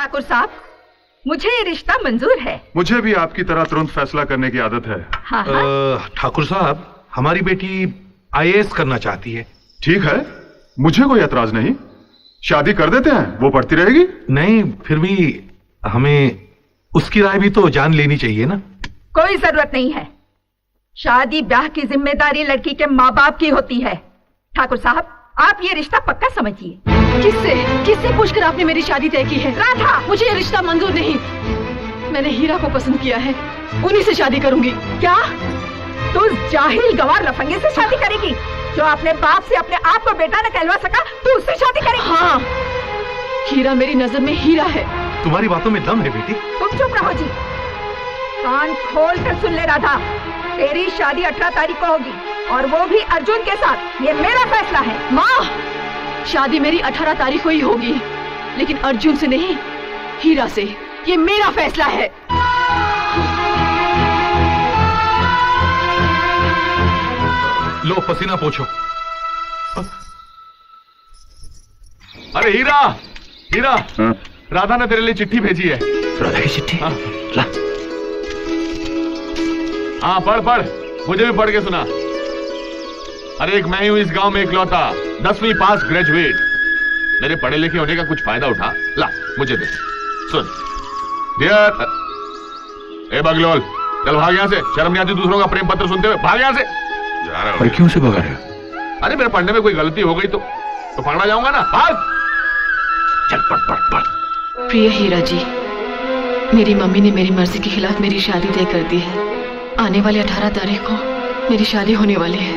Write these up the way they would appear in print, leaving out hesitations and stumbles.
ठाकुर साहब, मुझे ये रिश्ता मंजूर है। मुझे भी आपकी तरह तुरंत फैसला करने की आदत है। हाँ हाँ। ठाकुर साहब, हमारी बेटी IAS करना चाहती है। ठीक है, मुझे कोई एतराज नहीं, शादी कर देते हैं, वो पढ़ती रहेगी। नहीं, फिर भी हमें उसकी राय भी तो जान लेनी चाहिए ना। कोई जरूरत नहीं है, शादी ब्याह की जिम्मेदारी लड़की के माँ बाप की होती है। ठाकुर साहब, आप ये रिश्ता पक्का समझिए। किससे पूछकर आपने मेरी शादी तय की है? राधा, मुझे ये रिश्ता मंजूर नहीं। मैंने हीरा को पसंद किया है, उन्हीं से शादी करूंगी। क्या तू जाहिल गवार लफंगे से शादी करेगी? जो अपने बाप से अपने आप को बेटा न कहलवा सका, तू उससे शादी करेगी? हाँ, हीरा मेरी नजर में हीरा है। तुम्हारी बातों में दम है बेटी। तुम चुप रहो जी, कान खोल कर सुन ले राधा, तेरी शादी 18 तारीख को होगी, और वो भी अर्जुन के साथ। ये मेरा फैसला है। माँ, शादी मेरी 18 तारीख को ही होगी, लेकिन अर्जुन से नहीं, हीरा से। ये मेरा फैसला है। लो पसीना पोछो। अरे हीरा, हीरा, राधा ने तेरे लिए चिट्ठी भेजी है। राधा की चिट्ठी? हाँ। ला। हाँ, पढ़ पढ़, मुझे भी पढ़ के सुना। अरे एक मैं हूं इस गांव में इकलौता 10वीं पास ग्रेजुएट, मेरे पढ़े लिखे होने का कुछ फायदा उठा। ला मुझे दे, सुन। डियर, ए बगलोल, चल भाग यहां से, शर्म नहीं आती दूसरों का प्रेम पत्र सुनते हुए? भाग यहां से। पर क्यों से भगा रहे हो? अरे मेरे पढ़ने में कोई गलती हो गई तो पकड़ा जाऊंगा ना। भाग। चल पढ़ पढ़ पढ़। प्रिय हीरा जी, मेरी मम्मी ने मेरी मर्जी के खिलाफ मेरी शादी तय कर दी है। आने वाले 18 तारीख को मेरी शादी होने वाली है।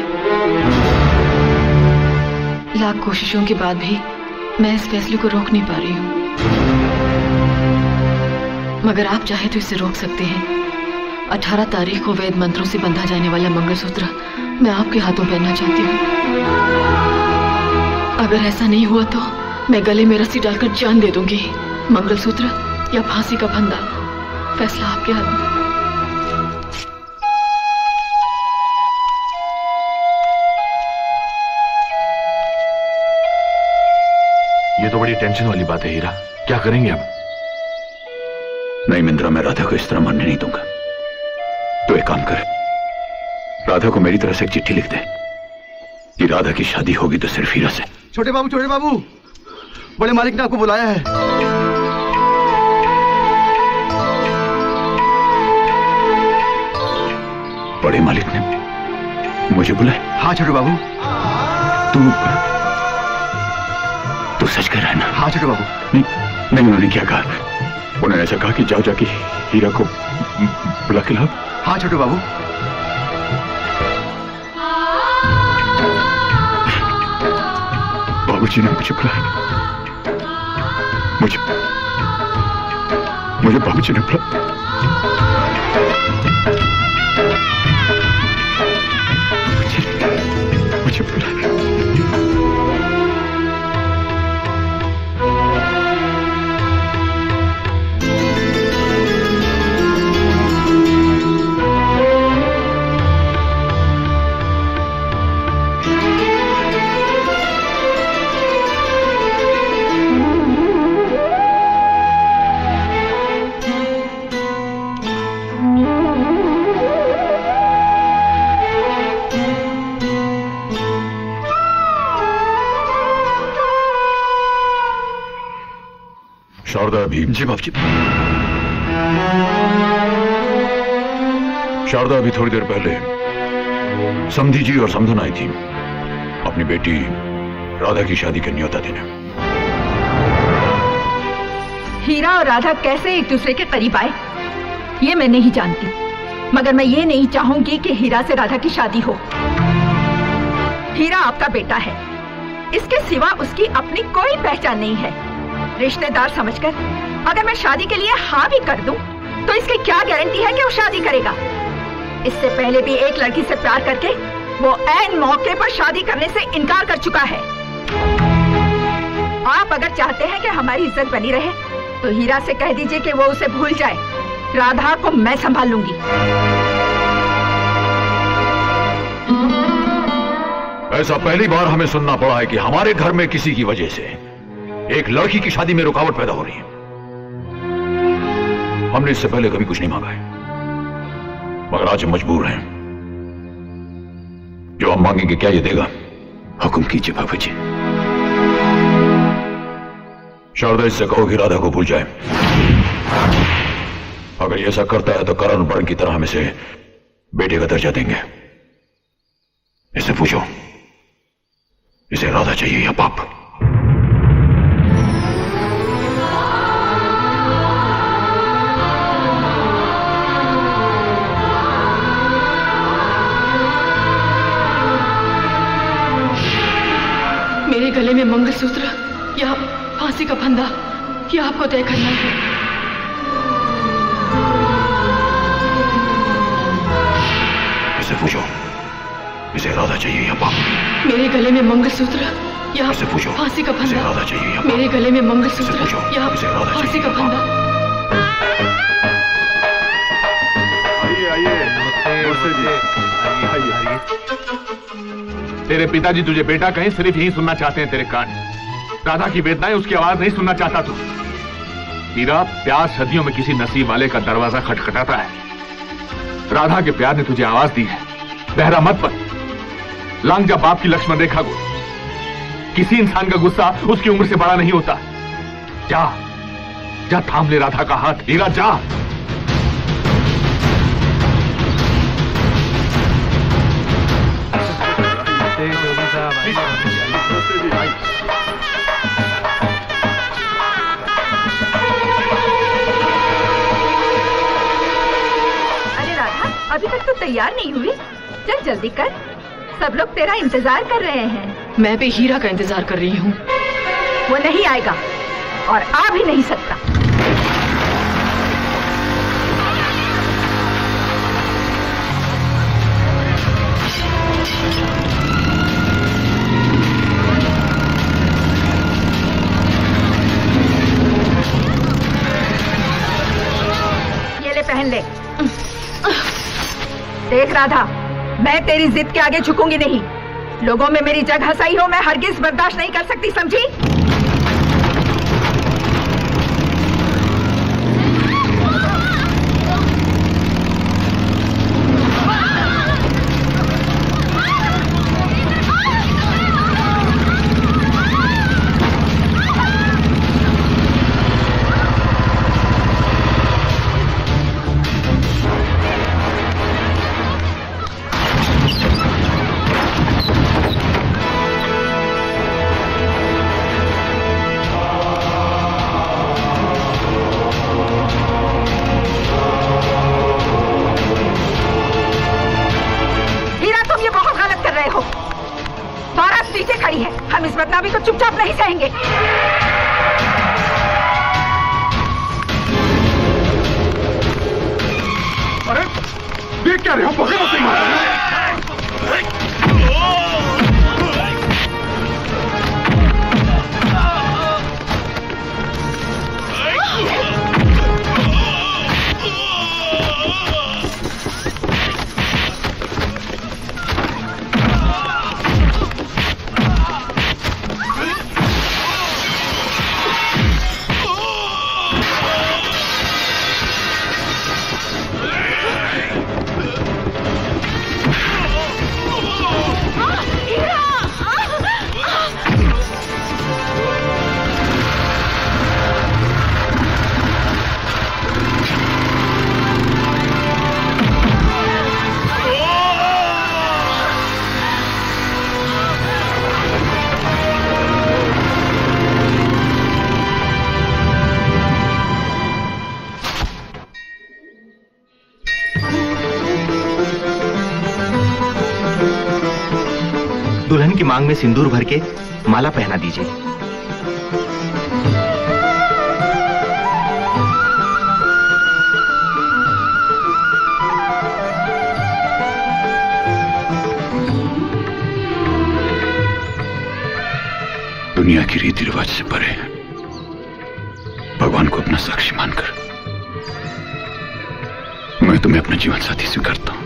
लाख कोशिशों के बाद भी मैं इस फैसले को रोक नहीं पा रही हूँ, मगर आप चाहे तो इसे रोक सकते हैं। 18 तारीख को वेद मंत्रों से बंधा जाने वाला मंगलसूत्र मैं आपके हाथों पहनना चाहती हूँ। अगर ऐसा नहीं हुआ तो मैं गले में रस्सी डालकर जान दे दूंगी। मंगलसूत्र या फांसी का फंदा, फैसला आपके हाथ में। ये तो बड़ी टेंशन वाली बात है हीरा, क्या करेंगे अब? नहीं मिंद्रा, मैं राधा को इस तरह मरने नहीं दूंगा। तो एक काम कर, राधा को मेरी तरफ से एक चिट्ठी लिख दे कि राधा की शादी होगी तो सिर्फ हीरा से। छोटे बाबू, बड़े मालिक ने आपको बुलाया है। बड़े मालिक ने मुझे बुलाया? हाँ छोटे बाबू। तू सच कह रहा है ना? हाँ छोटे बाबू। नहीं, उन्होंने क्या कहा? उन्होंने ऐसा कहा कि जाओ जाके हीरा को बुला के लाओ। हाँ छोटे बाबू। बाबूजी ने मुझे बुलाया, मुझे बाबूजी ने बुलाया। मुझे बुलाया। शारदा अभी? जी बाबूजी। शारदा अभी थोड़ी देर पहले समधी जी और समधन आई थी अपनी बेटी राधा की शादी का न्योता देने। हीरा और राधा कैसे एक दूसरे के करीब आए ये मैं नहीं जानती, मगर मैं ये नहीं चाहूंगी कि हीरा से राधा की शादी हो। हीरा आपका बेटा है, इसके सिवा उसकी अपनी कोई पहचान नहीं है। रिश्तेदार समझकर अगर मैं शादी के लिए हाँ भी कर दूं, तो इसकी क्या गारंटी है कि वो शादी करेगा? इससे पहले भी एक लड़की से प्यार करके वो ऐन मौके पर शादी करने से इनकार कर चुका है। आप अगर चाहते हैं कि हमारी इज्जत बनी रहे, तो हीरा से कह दीजिए कि वो उसे भूल जाए। राधा को मैं संभाल लूंगी। ऐसा पहली बार हमें सुनना पड़ा है कि हमारे घर में किसी की वजह से एक लड़की की शादी में रुकावट पैदा हो रही है। हमने इससे पहले कभी कुछ नहीं मांगा है, मगर आज हम मजबूर हैं। जो हम मांगेंगे क्या ये देगा? हुक्म कीजिए बाबू जी। शारदा इससे कहो कि राधा को भूल जाए। अगर ये ऐसा करता है तो करण वर्ण की तरह हम इसे बेटे का दर्जा देंगे। इससे पूछो, इसे राधा चाहिए या पाप? मेरे गले में मंगलसूत्र या फांसी का फंदा, ये आपको तय करना है। इसे पूछो, इसे राधा चाहिए या पाप? मेरे गले में मंगलसूत्र या इसे पूछो, फांसी का इसे फंदा। राधा चाहिए या पाप? मेरे गले में मंगलसूत्र पूछो, या इसे राधा फांसी चाहिए का या पाप? फंदा। आइए आइए। नमस्ते जी। आइए। तेरे पिताजी तुझे बेटा कहें सिर्फ यही सुनना चाहते हैं तेरे कान। राधा की वेदनाएं, उसकी आवाज नहीं सुनना चाहता तू। हीरा, प्यार सदियों में किसी नसीब वाले का दरवाजा खटखटाता है। राधा के प्यार ने तुझे आवाज दी है। बहरा मत बन, लांग जा बाप की लक्ष्मण रेखा को। किसी इंसान का गुस्सा उसकी उम्र से बड़ा नहीं होता। जा जा, थाम ले राधा का हाथ। हीरा जा। अभी तक तो तैयार नहीं हुई, चल जल्दी कर, सब लोग तेरा इंतजार कर रहे हैं। मैं भी हीरा का इंतजार कर रही हूँ। वो नहीं आएगा और आ भी नहीं सकता। ये ले, पहन ले। देख राधा, मैं तेरी जिद के आगे झुकूंगी नहीं। लोगों में मेरी जगह सही हो, मैं हरगिज बर्दाश्त नहीं कर सकती, समझी? हम इस बदनामी को चुपचाप नहीं सहेंगे। अरे देख क्या रहे हो? पकड़ो मत मारो। दुल्हन की मांग में सिंदूर भर के माला पहना दीजिए। दुनिया की रीति रिवाज से परे भगवान को अपना साक्षी मानकर मैं तुम्हें अपना जीवन साथी स्वीकारता हूं।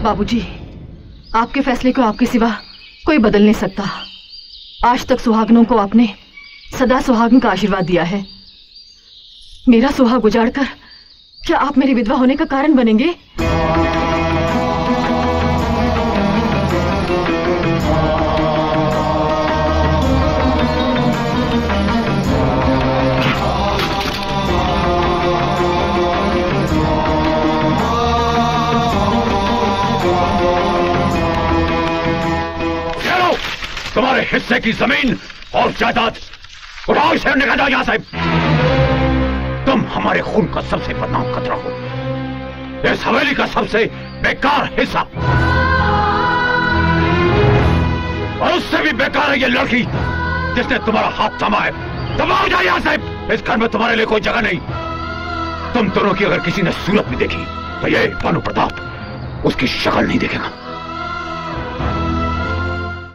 बाबूजी, आपके फैसले को आपके सिवा कोई बदल नहीं सकता। आज तक सुहागनों को आपने सदा सुहागन का आशीर्वाद दिया है। मेरा सुहाग उजाड़कर क्या आप मेरी विधवा होने का कारण बनेंगे? तुम्हारे हिस्से की जमीन और जायदाद उठाओ, इसे निकाल दो यहां से। तुम हमारे खून का सबसे बदनाम खतरा हो, इस हवेली का सबसे बेकार हिस्सा, और उससे भी बेकार है ये लड़की जिसने तुम्हारा हाथ थामा है। दबाओ जाओ यहां से, इस घर में तुम्हारे लिए कोई जगह नहीं। तुम दोनों की अगर किसी ने सूरत भी देखी तो ये भानु प्रताप उसकी शक्ल नहीं देखेगा।